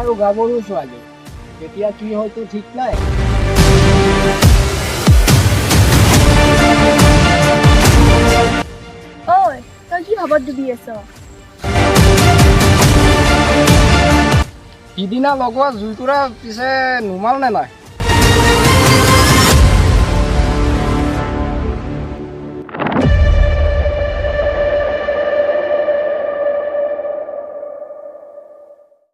আৰু গাভৰু ছোৱালী কেতিয়া কি হয়তো ঠিক নাই। ঐ তই কি ভাবত ডুবি আছ? সিদিনা লগোৱা জুইকুৰা পিছে নুমাল নে নাই?